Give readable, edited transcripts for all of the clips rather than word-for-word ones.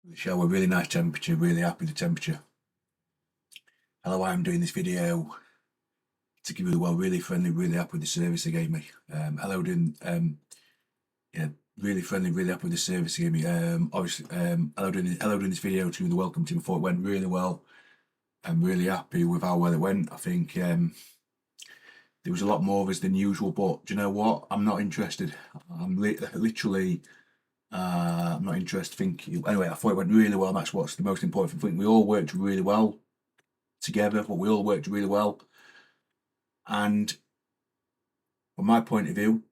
The shower, really nice temperature, really happy with the temperature. Hello, I'm doing this video to give you the well, really friendly, really happy with the service they gave me. Hello, doing yeah, really friendly, really happy with the service they gave me. Obviously, hello, doing this video to the welcome team. I thought it went really well. I'm really happy with how well it went. I think there was a lot more of us than usual, but do you know what? I'm not interested. I'm literally. I'm not interested. Anyway, I thought it went really well. That's what's the most important thing. We all worked really well together, but we all worked really well. And from my point of view,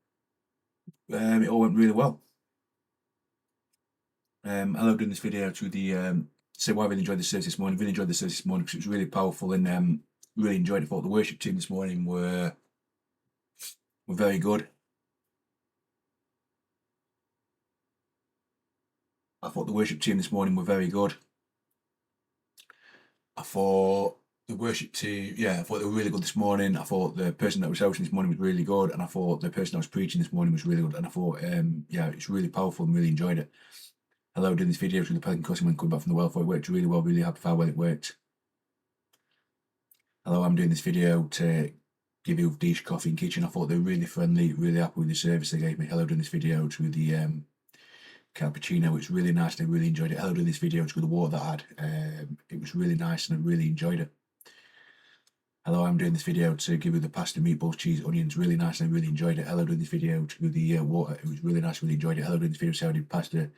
it all went really well. Hello, doing this video to the say why I really enjoyed the service this morning. Really enjoyed the service this morning because it was really powerful and really enjoyed it. I thought the worship team this morning were very good. I thought the worship team this morning were very good. I thought the worship team, I thought they were really good this morning. I thought the person that was hosting this morning was really good, and I thought the person that was preaching this morning was really good. And I thought, it's really powerful and really enjoyed it. Hello, doing this video to the Pelican Crossing when coming back from the welfare. It worked really well, really happy how well it worked. Hello, I'm doing this video to give you Dish Coffee and Kitchen. I thought they were really friendly, really happy with the service they gave me. Hello, doing this video to the cappuccino. It's really nice and I really enjoyed it. Hello, doing this video to the water that I had. It was really nice and I really enjoyed it. Hello, I'm doing this video to give you the pasta, meatballs, cheese, onions. Really nice and I really enjoyed it. Hello, doing this video to the water. It was really nice, really enjoyed it. Hello, doing this video to how I did pasta,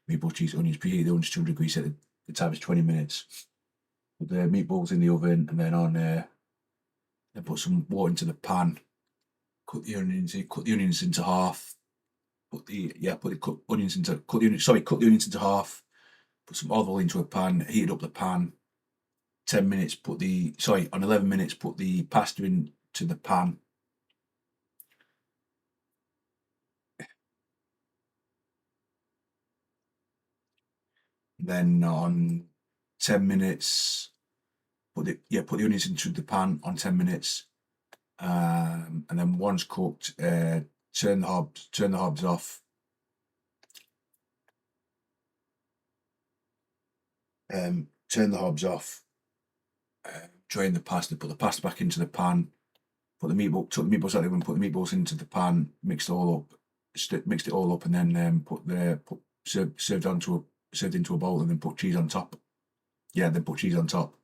meatballs, cheese, onions. Preheat the oven to 200 degrees. Set the time is 20 minutes. Put the meatballs in the oven and then on then put some water into the pan. Cut the onions into half. Cut the onions into half. Put some olive oil into a pan. Heated up the pan. 10 minutes. On 11 minutes. Put the pasta into the pan. Then on 10 minutes, put the onions into the pan on 10 minutes. And then once cooked, turn the hobs off. Turn the hobs off. Drain the pasta. Put the pasta back into the pan. Took the meatballs out of the oven. Put the meatballs into the pan. Mixed it all up, and then served into a bowl, and then put cheese on top. Then put cheese on top.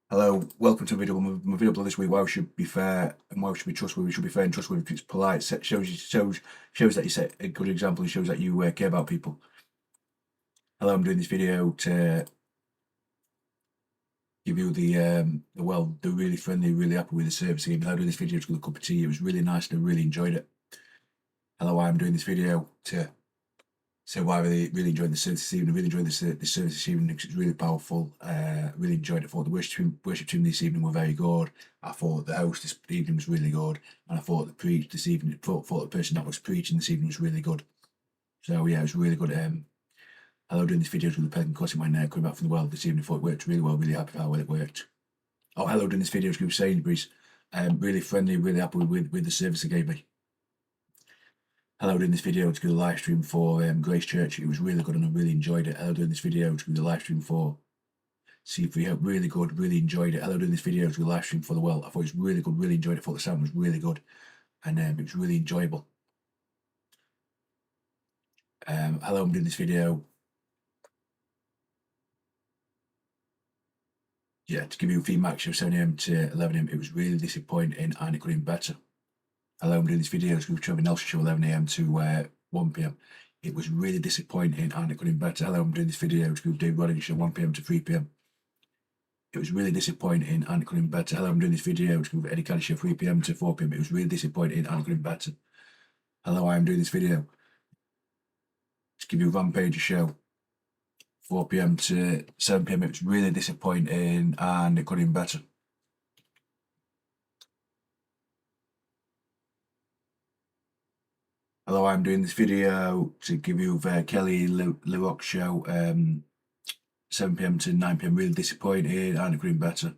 Hello, welcome to a video. My video this week. Why we should be fair and why we should be trustworthy. We should be fair and trustworthy. It's polite. Shows that you set a good example. And shows that you care about people. Hello, I'm doing this video to give you the really friendly, really happy with the service. Hello, doing this video to get a cup of tea. It was really nice and I really enjoyed it. Hello, I'm doing this video to say why I really enjoyed the service this evening. I really enjoyed the service this evening because it was really powerful. Really enjoyed it. I thought the worship team this evening were very good. I thought the host this evening was really good. And I thought the preach this evening, thought the person that was preaching this evening was really good. So yeah, it was really good. Hello, doing this video with the Pelican Crossing when coming back from the well this evening. I thought it worked really well, really happy how well it worked. Oh, hello, doing this video with Sainsbury's. Really friendly, really happy with the service they gave me. Hello, doing this video to do the live stream for Grace Church. It was really good and I really enjoyed it. Hello, doing this video to do the live stream for C3 Hope. Really good, really enjoyed it. Hello, doing this video to do the live stream for the well. I thought it was really good, really enjoyed it. I thought the sound was really good and it was really enjoyable. Hello, I'm doing this video to give you feedback. Show 7 AM to 11 AM. It was really disappointing and it could have been better. Hello, I'm doing this video with Trevor Nelson Show 11 AM to 1 PM. It was really disappointing and it could have been better. Hello, I'm doing this video with Dave Rodding Show 1 PM to 3 PM. It was really disappointing and it could have been better. Hello, I'm doing this video with Eddie Caddy Show 3 PM to 4 PM. It was really disappointing and it could have been better. Hello, I'm doing this video to give you Rampage Show 4 PM to 7 PM. It was really disappointing and it could have been better. Hello, I'm doing this video to give you Kelly LeRock Show 7 PM to 9 PM. Really disappointed and it could have been better.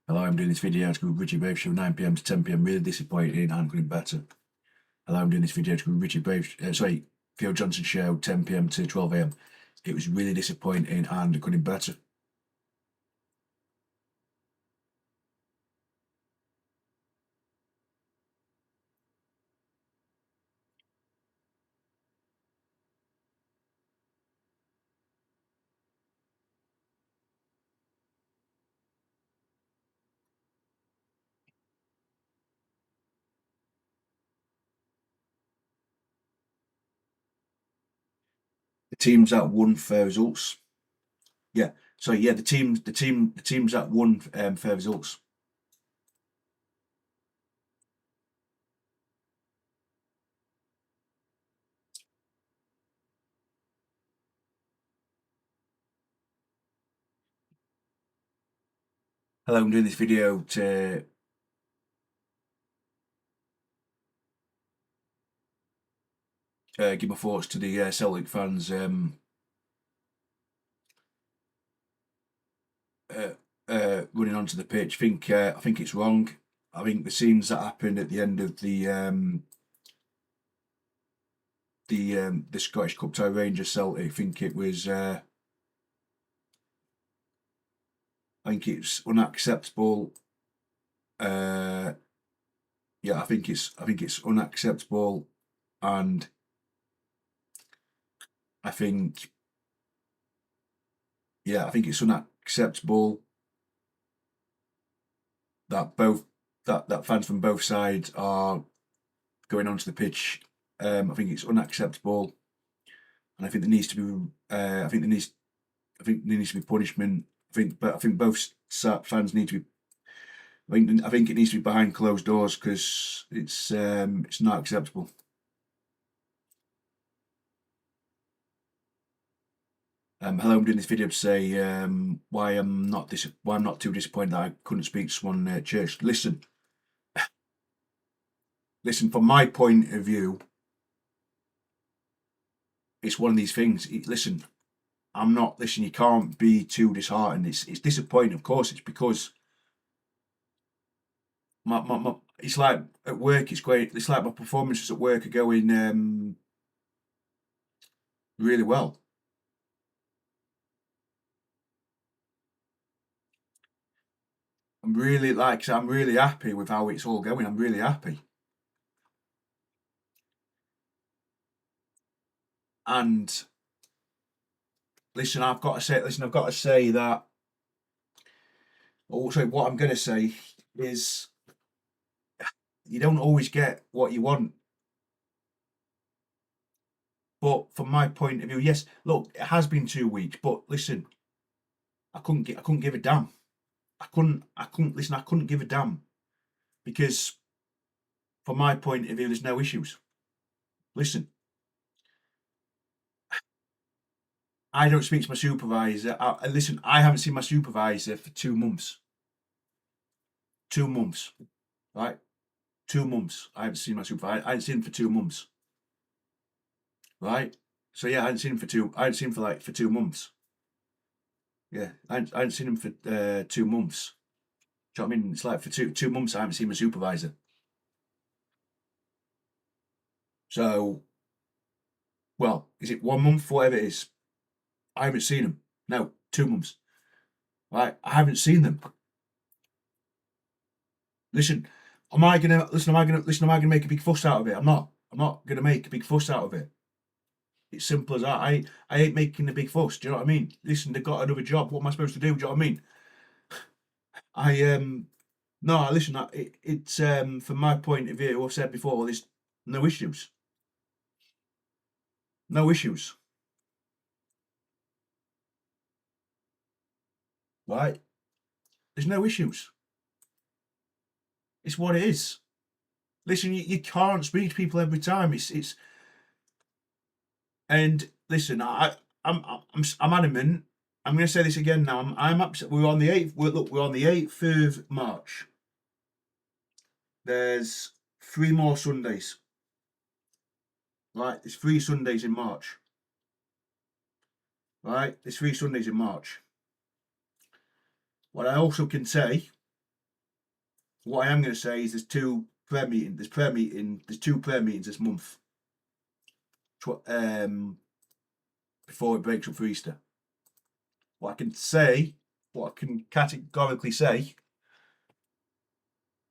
Hello, I'm doing this video to Richie Brave Show 9 p.m. to 10 p.m. Really disappointing and couldn't better. Hello, I'm doing this video to Richie Brave, Theo Johnson Show 10 p.m. to 12 a.m. It was really disappointing and couldn't better. The teams that won fair results. Yeah. So yeah, the teams that won fair results. Hello, I'm doing this video to give my thoughts to the Celtic fans running onto the pitch. I think it's wrong. I think the scenes that happened at the end of the Scottish Cup tie Rangers Celtic, I think it's unacceptable. Yeah, I think it's unacceptable, and I think it's unacceptable that that fans from both sides are going onto the pitch. I think it's unacceptable, and I think there needs to be I think there needs to be punishment. I think both fans need to be. I think it needs to be behind closed doors because it's not acceptable. Hello, I'm doing this video to say why I'm not too disappointed that I couldn't speak to someone at church. Listen, from my point of view, it's one of these things. Listen, you can't be too disheartened. It's disappointing, of course. It's because it's like at work. It's great. It's like my performances at work are going really well. I'm really happy with how it's all going. I'm really happy. And listen, I've got to say that. Also, what I'm going to say is, you don't always get what you want. But from my point of view, yes, look, it has been 2 weeks, but listen, I couldn't give a damn. I couldn't give a damn, because from my point of view, there's no issues. Listen, I don't speak to my supervisor. I haven't seen my supervisor for 2 months. 2 months, right? 2 months. I haven't seen my supervisor. I haven't seen him for 2 months, right? So yeah, I hadn't seen him for 2 months. Yeah, I hadn't seen him for 2 months. Do you know what I mean? It's like for 2 months I haven't seen my supervisor. So, well, is it 1 month, whatever it is? I haven't seen them. No, 2 months. Right, I haven't seen them. Listen, am I gonna make a big fuss out of it? I'm not gonna make a big fuss out of it. It's simple as that. I ain't making a big fuss. Do you know what I mean? Listen, they've got another job. What am I supposed to do? Do you know what I mean? No, listen. It's from my point of view, I've said before, there's no issues. No issues. Right? There's no issues. It's what it is. Listen, you can't speak to people every time. It's and listen, I'm adamant. I'm going to say this again now. I'm upset. We're on the 8th. We're on the 8th of March. There's 3 more Sundays. Right? There's 3 Sundays in March. Right? There's 3 Sundays in March. What I also can say what I am going to say is there's two prayer meetings this month. Before it breaks up for Easter. What I can categorically say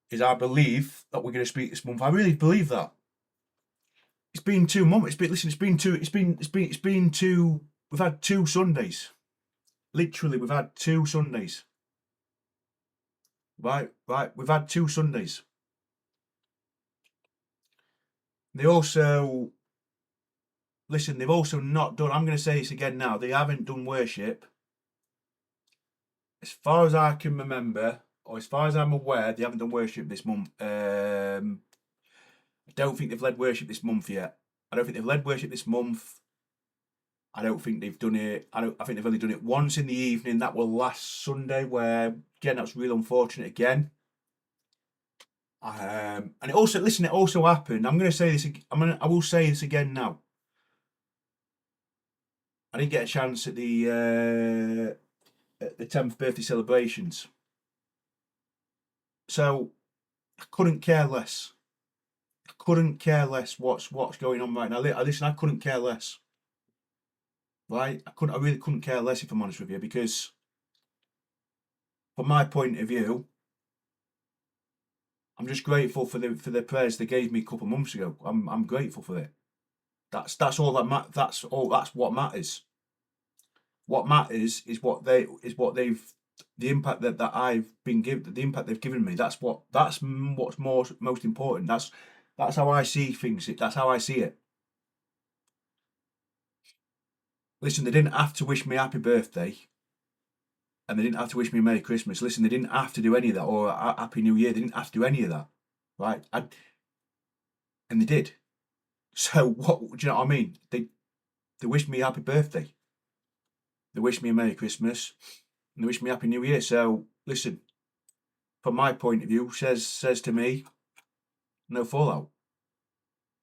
is I believe that we're going to speak this month. I really believe that. It's been 2 months. We've had 2 Sundays. Literally, we've had 2 Sundays. Right. We've had 2 Sundays. They've also not done, I'm going to say this again now, they haven't done worship. As far as I can remember, or as far as I'm aware, they haven't done worship this month. I don't think they've led worship this month yet. I don't think they've led worship this month. I don't think they've done it. I think they've only done it once in the evening. That was last Sunday, where again that's real unfortunate again. And it also happened. I'm going to say this. I will say this again now. I didn't get a chance at the 10th birthday celebrations, so I couldn't care less. What's going on right now. Listen, I couldn't care less. Right, I really couldn't care less, if I'm honest with you, because from my point of view, I'm just grateful for the prayers they gave me a couple of months ago. I'm grateful for it. That's what matters. What matters is the impact that I've been given, the impact they've given me. That's what's most important. That's how I see things. That's how I see it. Listen, they didn't have to wish me happy birthday, and they didn't have to wish me a Merry Christmas. Listen, they didn't have to do any of that, or a Happy New Year. They didn't have to do any of that, right? And they did. So what do you know what I mean? They wished me a happy birthday. They wished me a Merry Christmas, and they wished me a Happy New Year. So listen, from my point of view, says to me, no fallout.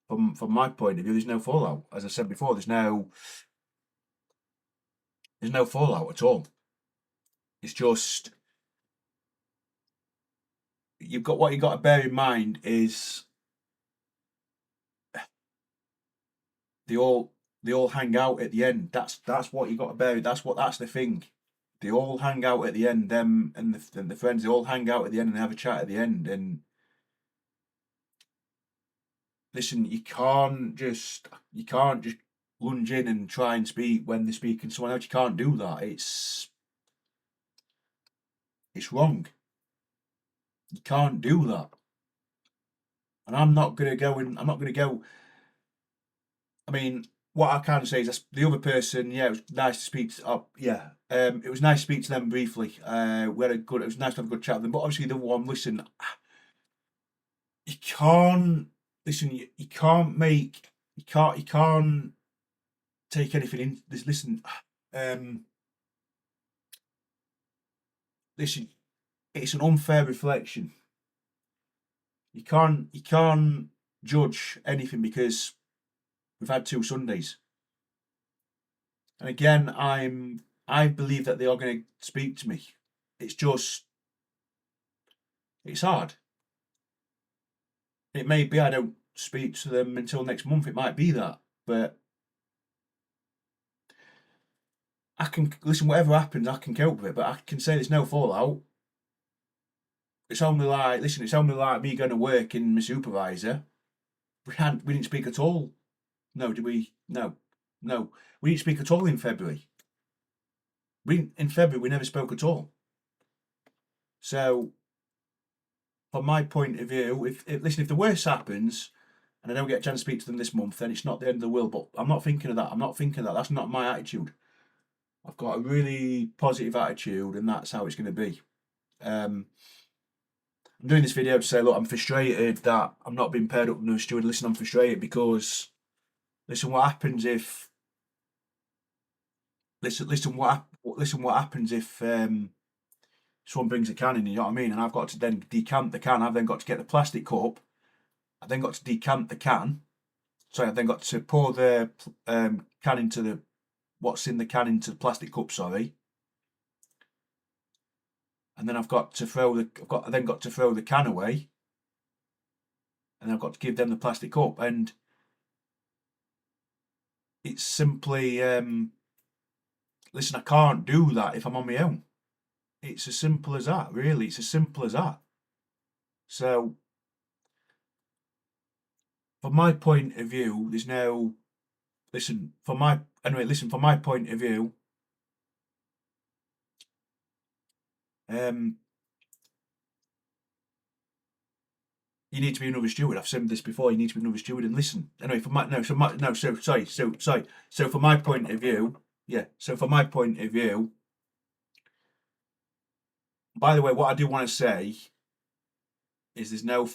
From my point of view, there's no fallout. As I said before, there's no fallout at all. It's just what you got to bear in mind is they all hang out at the end. That's what you got to bear. That's the thing. They all hang out at the end. Them and the friends, they all hang out at the end and have a chat at the end. And listen, you can't just lunge in and try and speak when they're speaking to someone else. You can't do that. It's wrong. You can't do that. And I'm not gonna go. I mean, what I can say is the other person. Yeah, it was nice to speak to. It was nice to speak to them briefly. It was nice to have a good chat with them. But obviously, the one, listen, you can't listen. You can't take anything in. Listen, listen. It's an unfair reflection. You can't judge anything because we've had 2 Sundays. And again, I believe that they are going to speak to me. It's hard. It may be I don't speak to them until next month. It might be that, but I can listen. Whatever happens, I can cope with it. But I can say there's no fallout. It's only like me going to work and my supervisor. We didn't speak at all. No, did we? No. We didn't speak at all in February. In February we never spoke at all. So, from my point of view, if the worst happens and I don't get a chance to speak to them this month, then it's not the end of the world. But I'm not thinking of that. That's not my attitude. I've got a really positive attitude, and that's how it's going to be. I'm doing this video to say, look, I'm frustrated that I'm not being paired up with a steward. Listen, I'm frustrated because, listen, what happens if what happens if someone brings a can in, you know what I mean? And I've got to then decant the can. I've then got to get the plastic cup. I've then got to decant the can. So I've then got to pour the can into what's in the can into the plastic cup, sorry. and then I've got to throw the can away, and I've got to give them the plastic cup, and it's simply listen, I can't do that if I'm on my own. It's as simple as that, really. It's as simple as that. So, from my point of view, there's no listen. From my point of view, you need to be another steward. I've said this before. You need to be another steward and listen. Anyway, from my So from my point of view, yeah. So from my point of view, by the way, what I do want to say is there's no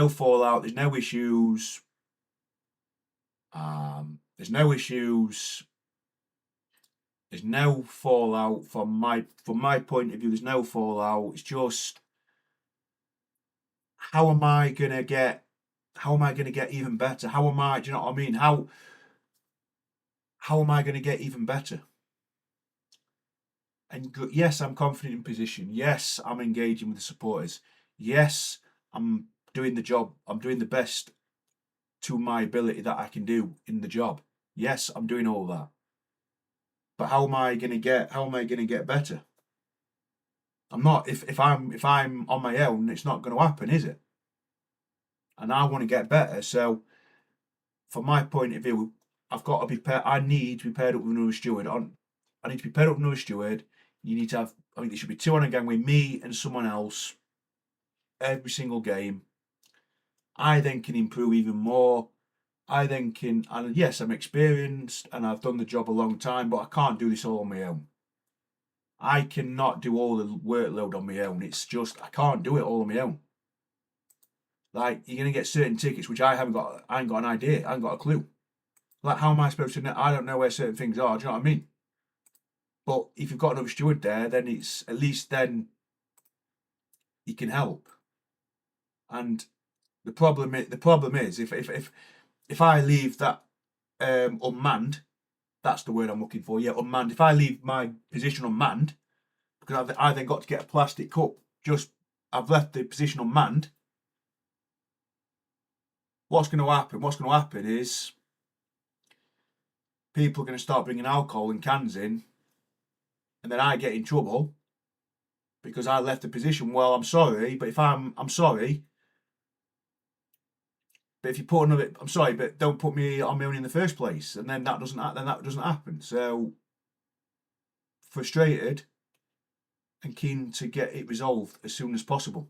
fallout. There's no issues. There's no issues. There's no fallout from my point of view. There's no fallout. It's just how am I gonna get even better? How am I? Do you know what I mean? How am I gonna get even better? And yes, I'm confident in position. Yes, I'm engaging with the supporters. Yes, I'm doing the job. I'm doing the best to my ability that I can do in the job. Yes, I'm doing all that. But how am I gonna get better? I'm not. If I'm on my own, it's not going to happen, is it? And I want to get better. So, from my point of view, I've got to be paired. I need to be paired up with another steward. I need to be paired up with another steward. You need to have. I mean, there should be two on a gang with me and someone else every single game. I then can improve even more. I then can. And yes, I'm experienced and I've done the job a long time, but I can't do this all on my own. I cannot do all the workload on my own. It's just I can't do it all on my own. Like you're gonna get certain tickets which I ain't got an idea. I haven't got a clue. Like how am I supposed to know? I don't know where certain things are. Do you know what I mean? But if you've got another steward there, then it's at least then he can help. And the problem is if I leave that unmanned, that's the word I'm looking for. Yeah, unmanned. If I leave my position unmanned, because I then got to get a plastic cup, I've left the position unmanned. What's going to happen? What's going to happen is people are going to start bringing alcohol and cans in, and then I get in trouble because I left the position. Well, I'm sorry, but I'm sorry, but if you put another, I'm sorry, but don't put me on my own in the first place, and then that doesn't happen. So frustrated and keen to get it resolved as soon as possible.